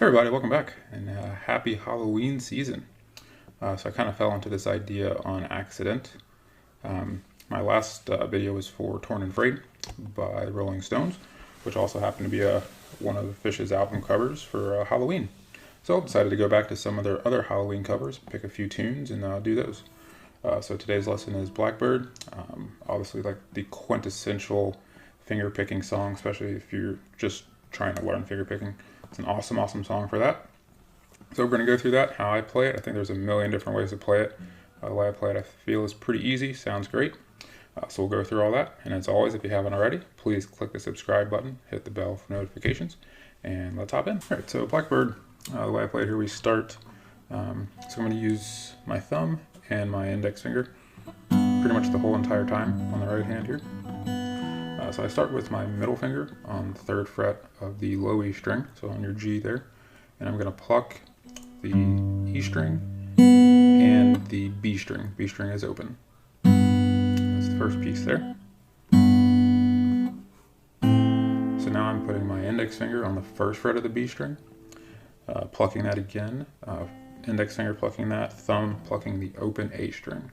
everybody, welcome back, and happy Halloween season. So I kind of fell into this idea on accident. My last video was for Torn and Frayed by the Rolling Stones, which also happened to be one of Phish's album covers for Halloween. So I decided to go back to some of their other Halloween covers, pick a few tunes, and do those. So today's lesson is Blackbird, obviously like the quintessential finger-picking song, especially if you're just trying to learn finger-picking. It's an awesome song for that. So we're going to go through that, how I play it. I think there's a million different ways to play it. The way I play it I feel is pretty easy, sounds great. So we'll go through all that. And as always, if you haven't already, please click the subscribe button, hit the bell for notifications, and let's hop in. All right, so Blackbird, the way I play it here, we start. So I'm going to use my thumb and my index finger pretty much the whole entire time on the right hand here. So I start with my middle finger on the 3rd fret of the low E string, so on your G there, and I'm going to pluck the E string and the B string. B string is open. That's the first piece there. So now I'm putting my index finger on the 1st fret of the B string, plucking that again, index finger plucking that, thumb plucking the open A string.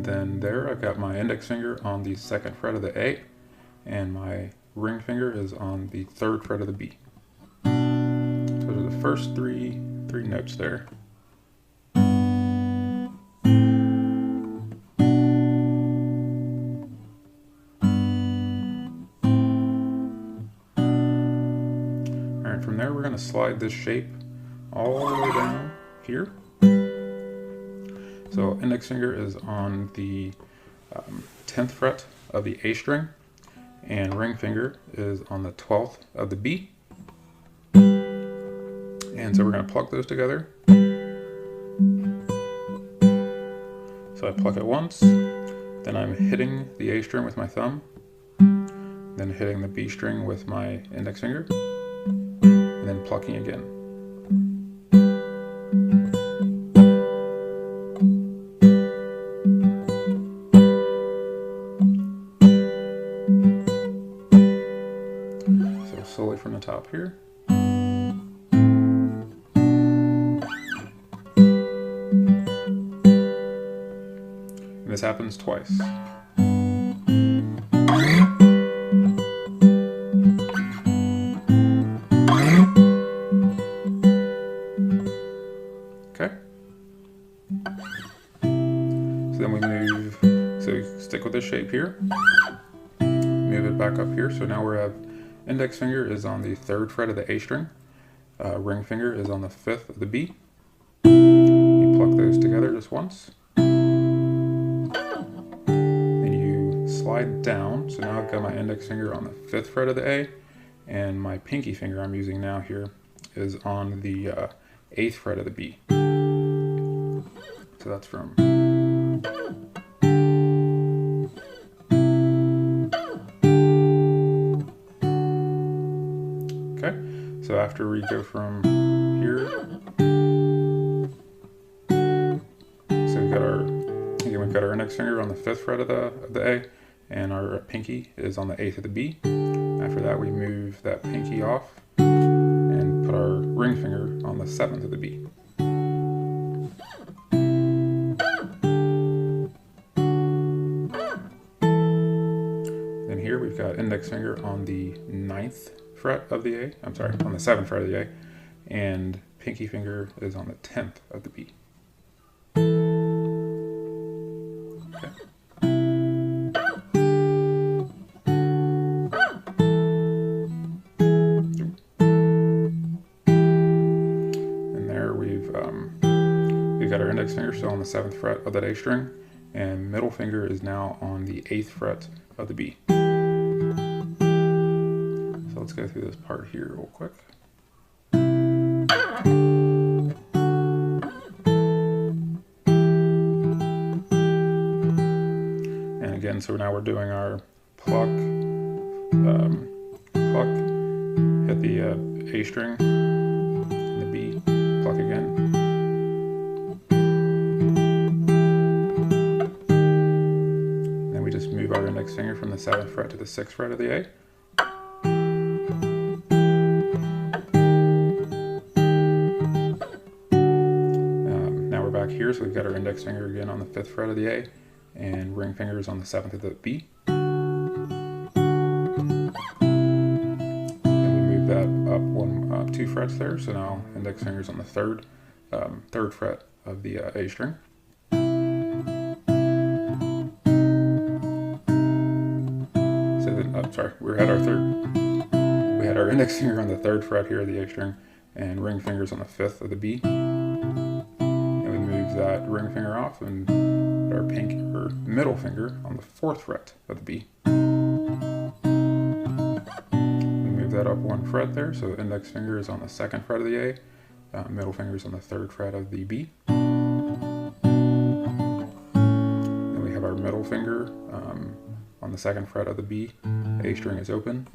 Then there I've got my index finger on the 2nd fret of the A, and my ring finger is on the 3rd fret of the B. Those are the first three notes there. Alright, from there we're going to slide this shape all the way down here. So index finger is on the 10th fret of the A string, and ring finger is on the 12th of the B. And so we're going to pluck those together. So I pluck it once, then I'm hitting the A string with my thumb, then hitting the B string with my index finger, and then plucking again. Slowly from the top here. And this happens twice. Okay. So then we move, so we stick with this shape here. Move it back up here. So now we have index finger is on the 3rd fret of the A string. Ring finger is on the 5th of the B. You pluck those together just once. Then you slide down. So now I've got my index finger on the 5th fret of the A, and my pinky finger I'm using now here is on the 8th fret of the B. So that's from okay, so after we go from here, so we've got our index finger on the 5th fret of the A, and our pinky is on the 8th of the B. After that we move that pinky off and put our ring finger on the 7th of the B. Then here we've got index finger on the 9th fret of the A, on the 7th fret of the A, and pinky finger is on the 10th of the B. And there we've got our index finger still on the 7th fret of that A string, and middle finger is now on the 8th fret of the B. Let's go through this part here real quick. And again, so now we're doing our pluck, hit the A string, and the B, pluck again. Then we just move our index finger from the 7th fret to the 6th fret of the A. back here, so we've got our index finger again on the 5th fret of the A, and ring fingers on the 7th of the B. That up 2 frets there, so now index fingers on the 3rd fret of the A string. So then, we had our index finger on the 3rd fret here of the A string, and ring fingers on the 5th of the B. And we move that ring finger off and put our middle finger on the 4th fret of the B. That up 1 fret there, so index finger is on the 2nd fret of the A, middle finger is on the 3rd fret of the B. Then we have our middle finger on the 2nd fret of the B, A string is open.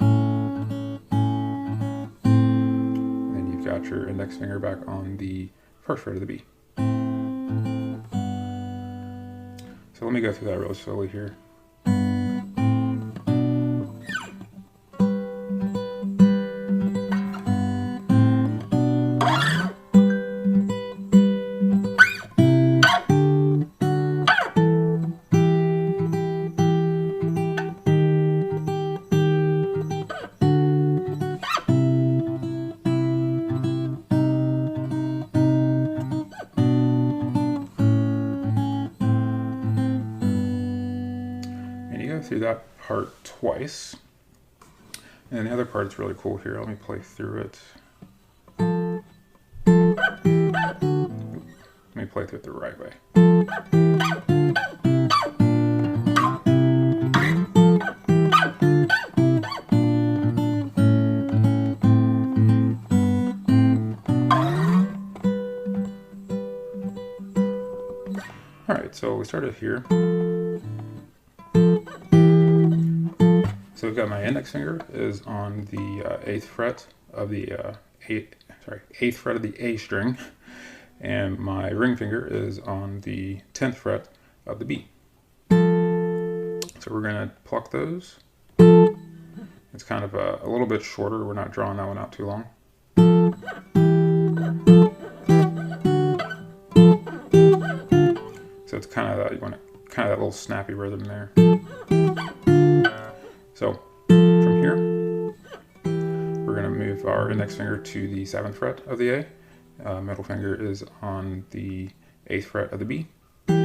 Then you've got your index finger back on the 1st fret of the B. So let me go through that really slowly here. Through that part twice, and the other part is really cool here. Let me play through it. Let me play through it the right way. All right, so we started here. So we've got my index finger is on the 8th fret of the 8th fret of the A string, and my ring finger is on the 10th fret of the B. So we're going to pluck those. It's kind of a little bit shorter. We're not drawing that one out too long. So it's kind of that, you want kind of that little snappy rhythm there. So from here, we're going to move our index finger to the 7th fret of the A. Middle finger is on the 8th fret of the B. We're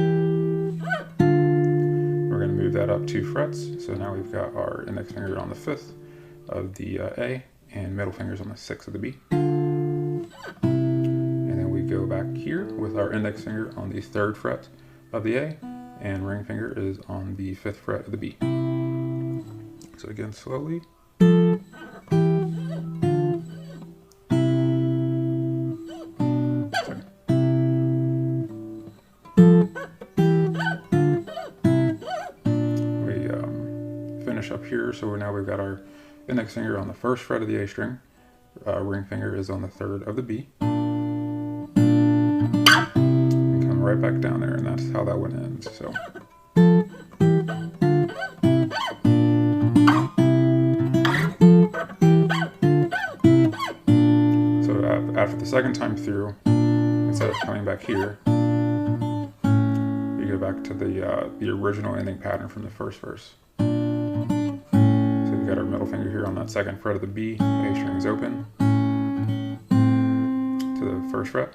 going to move that up 2 frets. So now we've got our index finger on the 5th of the A, and middle fingers on the 6th of the B. And then we go back here with our index finger on the 3rd fret of the A, and ring finger is on the 5th fret of the B. So again, slowly. We finish up here, so now we've got our index finger on the 1st fret of the A string, ring finger is on the 3rd of the B. And come right back down there, and that's how that one ends. So. After the second time through, instead of coming back here, you go back to the original ending pattern from the first verse. So we've got our middle finger here on that 2nd fret of the B, A string is open, to the 1st fret,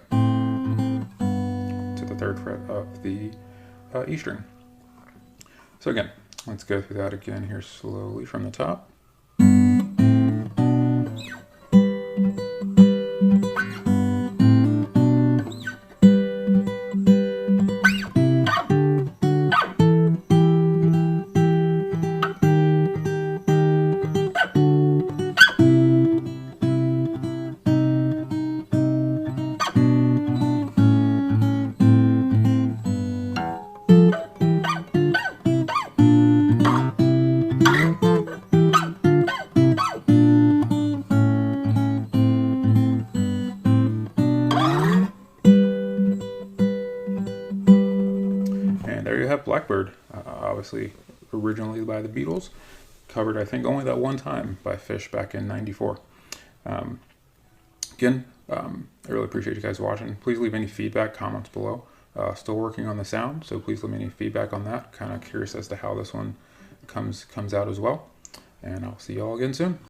to the 3rd fret of the E string. So again, let's go through that again here slowly from the top. Blackbird, obviously originally by the Beatles, covered I think only that one time by Phish back in '94. Again, I really appreciate you guys watching. Please leave any feedback, comments below. Still working on the sound, so please let me know any feedback on that. Kind of curious as to how this one comes out as well. And I'll see you all again soon.